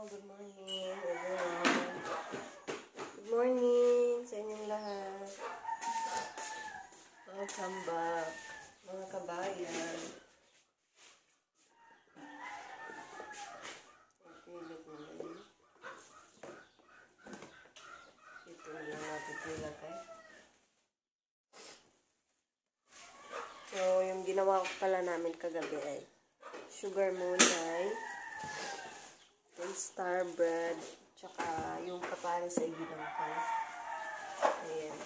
Good morning, everyone. Good morning sa inyong lahat. Welcome back, mga kabayan. Pipilit mo na yun. Ito na lang natin pilagay. So, yung ginawa ko pala namin kagabi ay sugar munay, star bread, tsaka yung kapares ay ginawa ko. Ayan.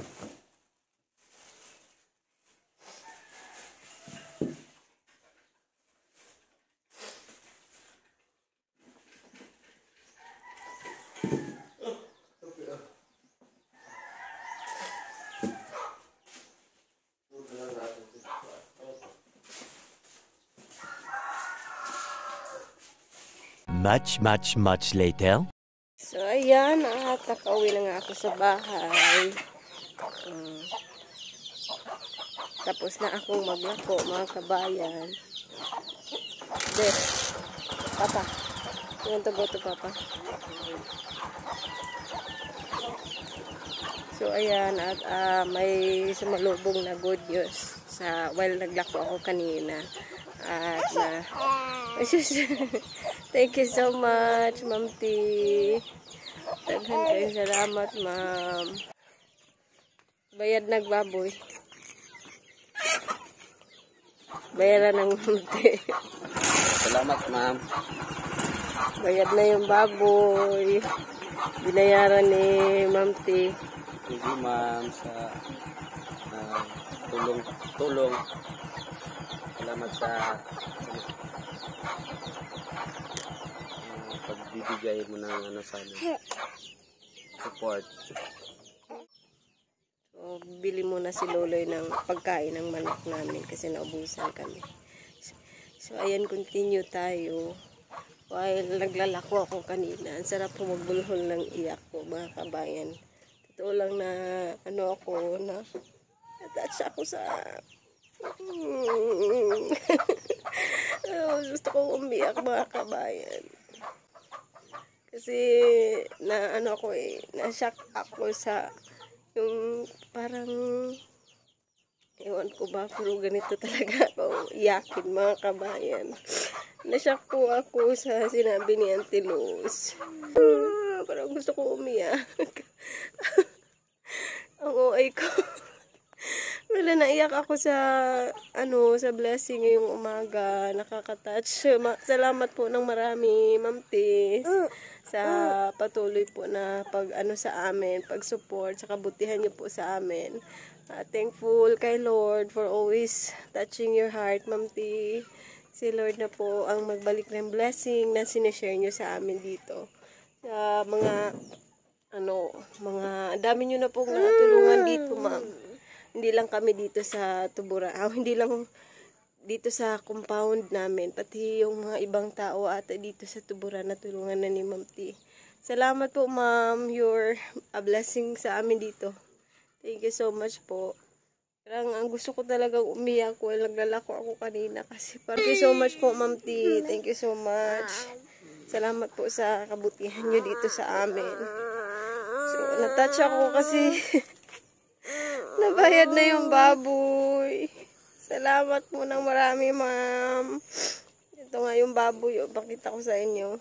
Much later. So, ayan, nakauwi na nga ako sa bahay. Tapos na akong maglako, mga kabayan. There. Papa. You want to go to Papa? So, ayan, at may sumalubong na good news while naglako ako kanina. At thank you so much, Ma'am T. Daghan kayong salamat, Ma'am. Bayad nagbaboy. Bayaran ng Ma'am T. Salamat, Ma'am. Bayad na yung baboy. Binayaran ni Ma'am T. Thank you, Ma'am, sa tulong. Salamat sa pagbibigay mo ng support. So, bili muna si Loloy ng pagkain ng manok namin kasi naubusan kami. So, ayan, continue tayo. While naglalako ako kanina, ang sarap po magbulhol ng iyak ko, mga kabayan. Totoo lang na, attach ako sa... gusto ko umiyak, mga kabayan. Kasi, na-shock ako sa, yung parang, ewan ko ba, pero ganito talaga ako iyakin, mga kabayan. Na-shock po ako sa sinabi ni Auntie Luz. Parang gusto ko umiyak. Ang OA ko. Wala, naiyak ako sa blessing ngayong umaga, nakaka-touch. Salamat po ng marami, Ma'am Tis, sa patuloy po na sa amin, pag-support, sa kabutihan niyo po sa amin. Thankful kay Lord for always touching your heart, Ma'am T. Si Lord na po ang magbalik ng blessing na sinishare niyo sa amin dito. Mga dami niyo na pong natulungan dito, Ma'am. Hindi lang kami dito sa Tuburan, hindi lang dito sa compound namin, pati yung mga ibang tao ata dito sa Tuburan na tulungan na ni Ma'am T. Salamat po, Ma'am. You're a blessing sa amin dito. Thank you so much po. Parang ang gusto ko talagang umiyak ko, naglalako ako kanina kasi thank you so much po, Ma'am T. Thank you so much. Salamat po sa kabutihan nyo dito sa amin. So, natouch ako kasi nabayad na yung baboy. Salamat po ng marami, Ma'am. Ito nga yung baboy. Pakita ko sa inyo.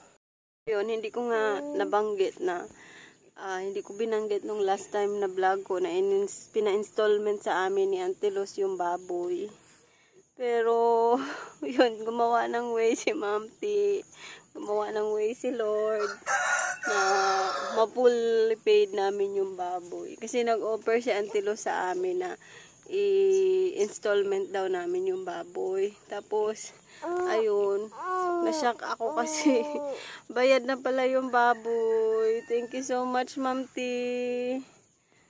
Yun, hindi ko nga nabanggit na hindi ko binanggit nung last time na vlog ko na pina-installment sa amin ni Auntie Luz yung baboy. Pero, yun, gumawa ng way si Ma'am T. Gumawa ng way si Lord na ma-full paid namin yung baboy. Kasi nag-offer si Auntie Luz sa amin na i-installment daw namin yung baboy. Tapos, ayun, na-shock ako kasi bayad na pala yung baboy. Thank you so much, Ma'am T.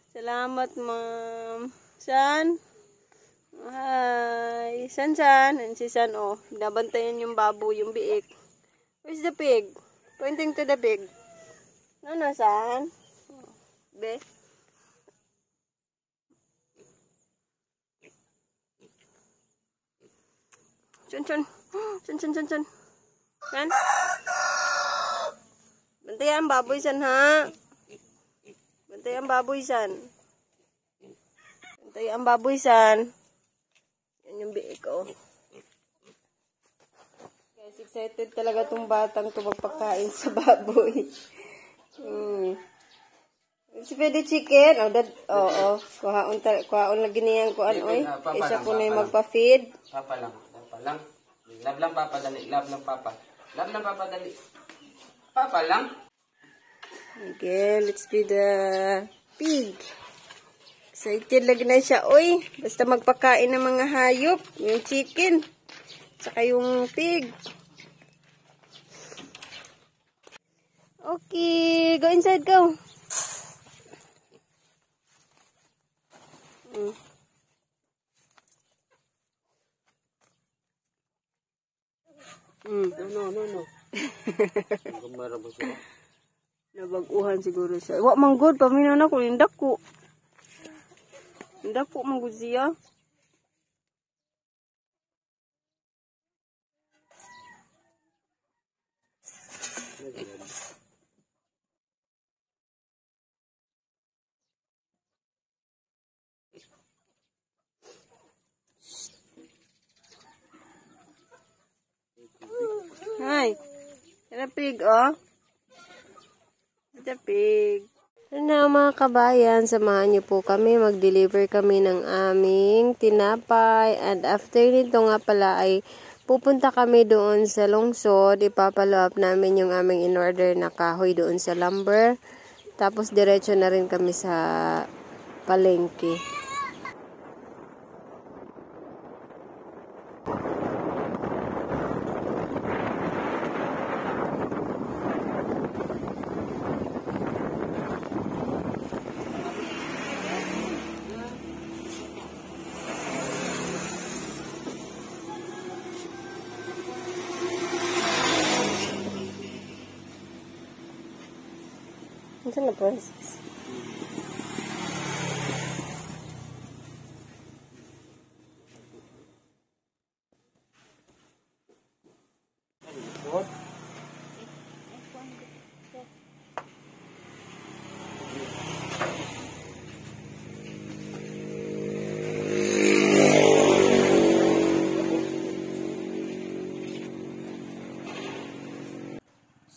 Salamat, Ma'am. San? Hi. San? Si San, binabantayan yung baboy, yung biik. Where's the pig? Pointing to the pig. Ano, San? Be? Chun. Yan? Bantayan baboy san ha. Bantayan baboy san. Bantayan baboy san. Yan yung biik ko. Guys, excited talaga tong batang to magpakain sa baboy. Si pwede chicken. Oo. Kuhaon lagi niyang kuan oy. Isa po na yung magpa-feed. Papa lang. Lab lang papa, dali. Lab lang papa, dali. Papa lang. Okay, let's feed the pig. Excited lagi na siya. Oy, basta magpakain ng mga hayop. Yung chicken. Saka yung pig. Okay, go inside, go. No. Gumara ba siya? Nabaguhan siguro siya. Wa manggod paminaw na ko indak ko. Indak ko manggod siya. Hi. Yan pig, oh. Ito pig. Na mga kabayan, samahan niyo po kami. Mag-deliver kami ng aming tinapay. And after nito nga pala ay pupunta kami doon sa lungsod. Ipapalo up namin yung aming in-order na kahoy doon sa lumber. Tapos diretso na rin kami sa palengke. Saan na process?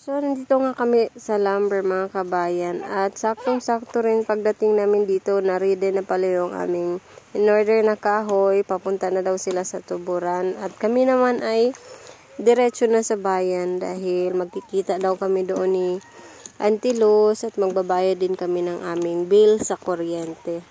So, nandito nga kami sa lumber mga kabayan. At saktong-sakto rin pagdating namin dito, na-ready na pala yung aming in-order na kahoy. Papunta na daw sila sa tuburan. At kami naman ay diretso na sa bayan dahil magkikita daw kami doon ni Auntie Luz at magbabayad din kami ng aming bill sa kuryente.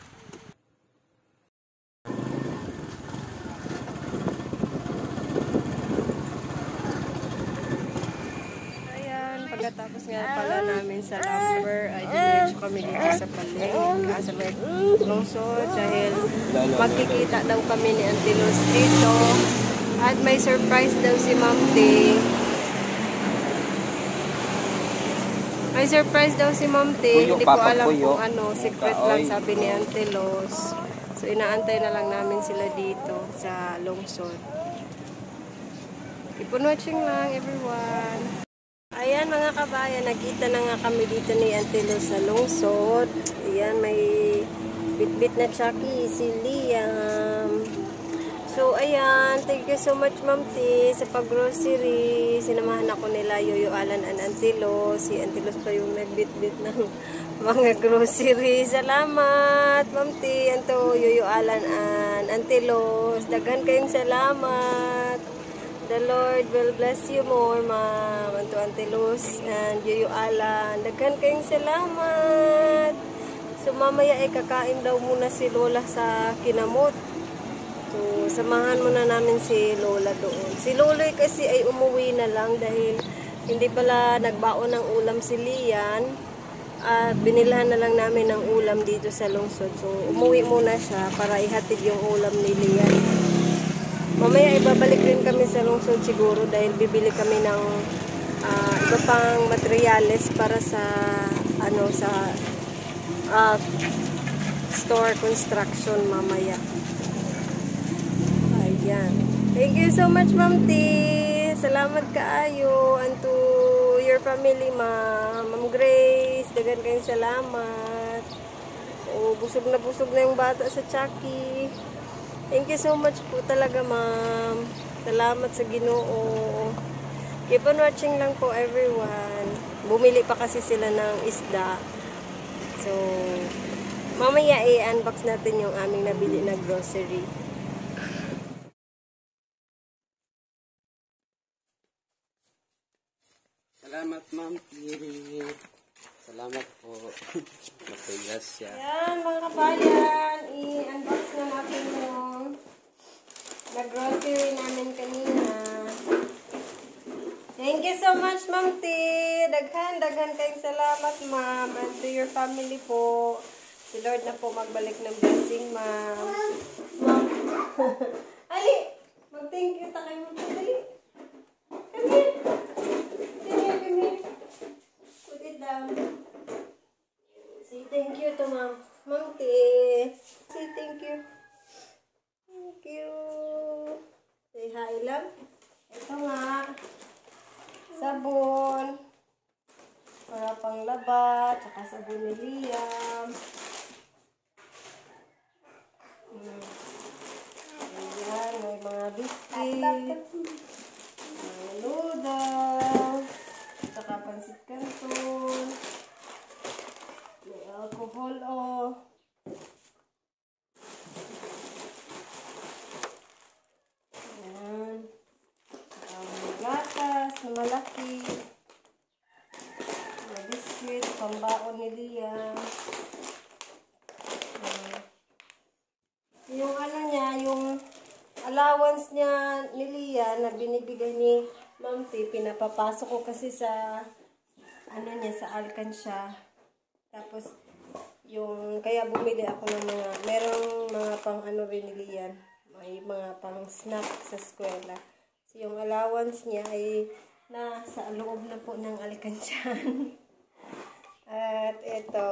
Pagkatapos nga pala namin sa lumber, ay diretso kami dito sa palengke, sa may lungsod dahil magkikita daw kami ni Auntie Luz dito. At may surprise daw si Ma'am T. May surprise daw si Ma'am T. Hindi ko alam kung ano, secret lang sabi ni Auntie Luz. So inaantay na lang namin sila dito sa lungsod. Keep on watching lang everyone. Ayan mga kabayan, nakita na nga kami dito ni Auntie Luz sa lungsod. Ayan, may bit-bit na Chucky, si Liam. So, ayan, thank you so much Ma'am T sa pag-grocery. Sinamahan ako nila Yoyo Alan and Auntie Luz. Si Auntie Luz pa yung nagbit-bit ng mga grocery. Salamat Ma'am T, anto Yoyo Alan and Auntie Luz. Daghan kayong salamat. The Lord will bless you more, Ma'am. Anto Auntie Luz and Yoyo Alan. Daghan kayong salamat. So, mamaya ay kakain daw muna si Lola sa kinamot. So, samahan muna namin si Lola doon. Si Loloy kasi ay umuwi na lang dahil hindi pala nagbaon ng ulam si Lian. At binilhan na lang namin ng ulam dito sa lungsod. So, umuwi muna siya para ihatid yung ulam ni Lian. Mamaya ibabalik rin kami sa lungsod siguro dahil bibili kami ng iba pang materyales para sa store construction mamaya. Ayan. Thank you so much Ma'am T. Salamat kaayo and to your your family, ma'am. Ma'am Grace, dagan kayong salamat. Oh, busog na yung bata sa Chucky. Thank you so much po talaga, ma'am. Salamat sa Ginoo. Keep on watching lang po, everyone. Bumili pa kasi sila ng isda. So, mamaya i-unbox natin yung aming nabili na grocery. Salamat, Ma'am Kiri. Salamat po. Matigas siya. Yan, mga kabayan. I-unbox na natin yung na-grocery namin kanina. Thank you so much, Ma'am T. Daghan kayong salamat, ma'am. And to your family po. Si Lord na po magbalik ng blessing, ma'am. Ma'am. Ali! Mag-thank you ta kay Ma'am T. Dali. Come here. Come here. Put it down. Say thank you to Ma'am. Ma'am T. Say thank you. Thank you. Say hi lang. Ito nga. Sabon. Para panglaba. Tsaka sabon ni Liam. Ayan. May mga biscuits. Mga noodles. Tsaka pansit canton. May alcohol Ayan. May gatas na malaki. May biscuit, pambaon ni Liam. Yung ano niya, yung allowance niya ni Liam na binibigay ni Ma'am T, pinapapasok ko kasi sa ano niya, sa Alcansya. Tapos yung kaya bumili ako ng mga merong mga pang ano rin ni Liam. May mga pang snack sa eskwela. So, yung allowance niya ay nasa loob na po ng Alcansyan. At ito.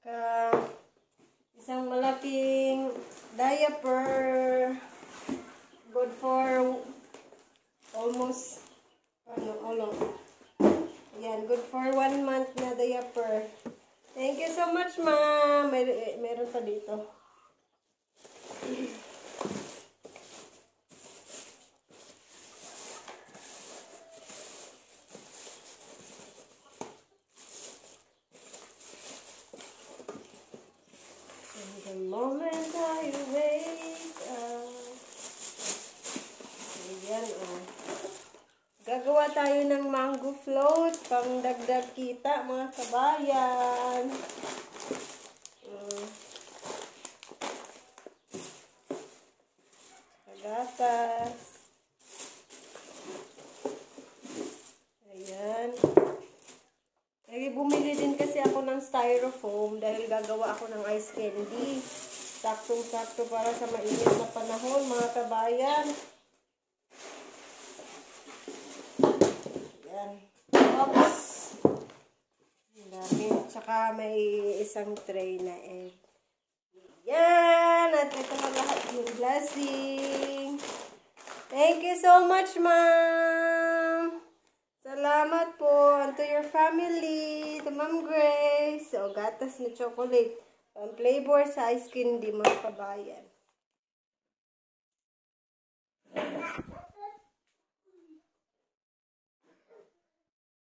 Tsaka isang malaking diaper. Good for almost Yan, good for 1 month na diaper. Thank you so much, ma'am. Meron pa dito. The moment I wake up. Ayan, Gagawa tayo ng mango float pang dagdag kita, mga kabayan. Gatas. Ayan. Bumili din kasi ako ng styrofoam dahil gagawa ako ng ice candy. Saktong-sakto para sa mainit na panahon, mga kabayan. Yan. Oops. Dami. Tsaka may isang tray na egg. Yan. At ito na lahat yung blessing. Thank you so much, ma'am. Salamat po. And to your family. To Ma'am Grace. O, gatas na chocolate. Ang flavor sa ice candy, mga kabayan.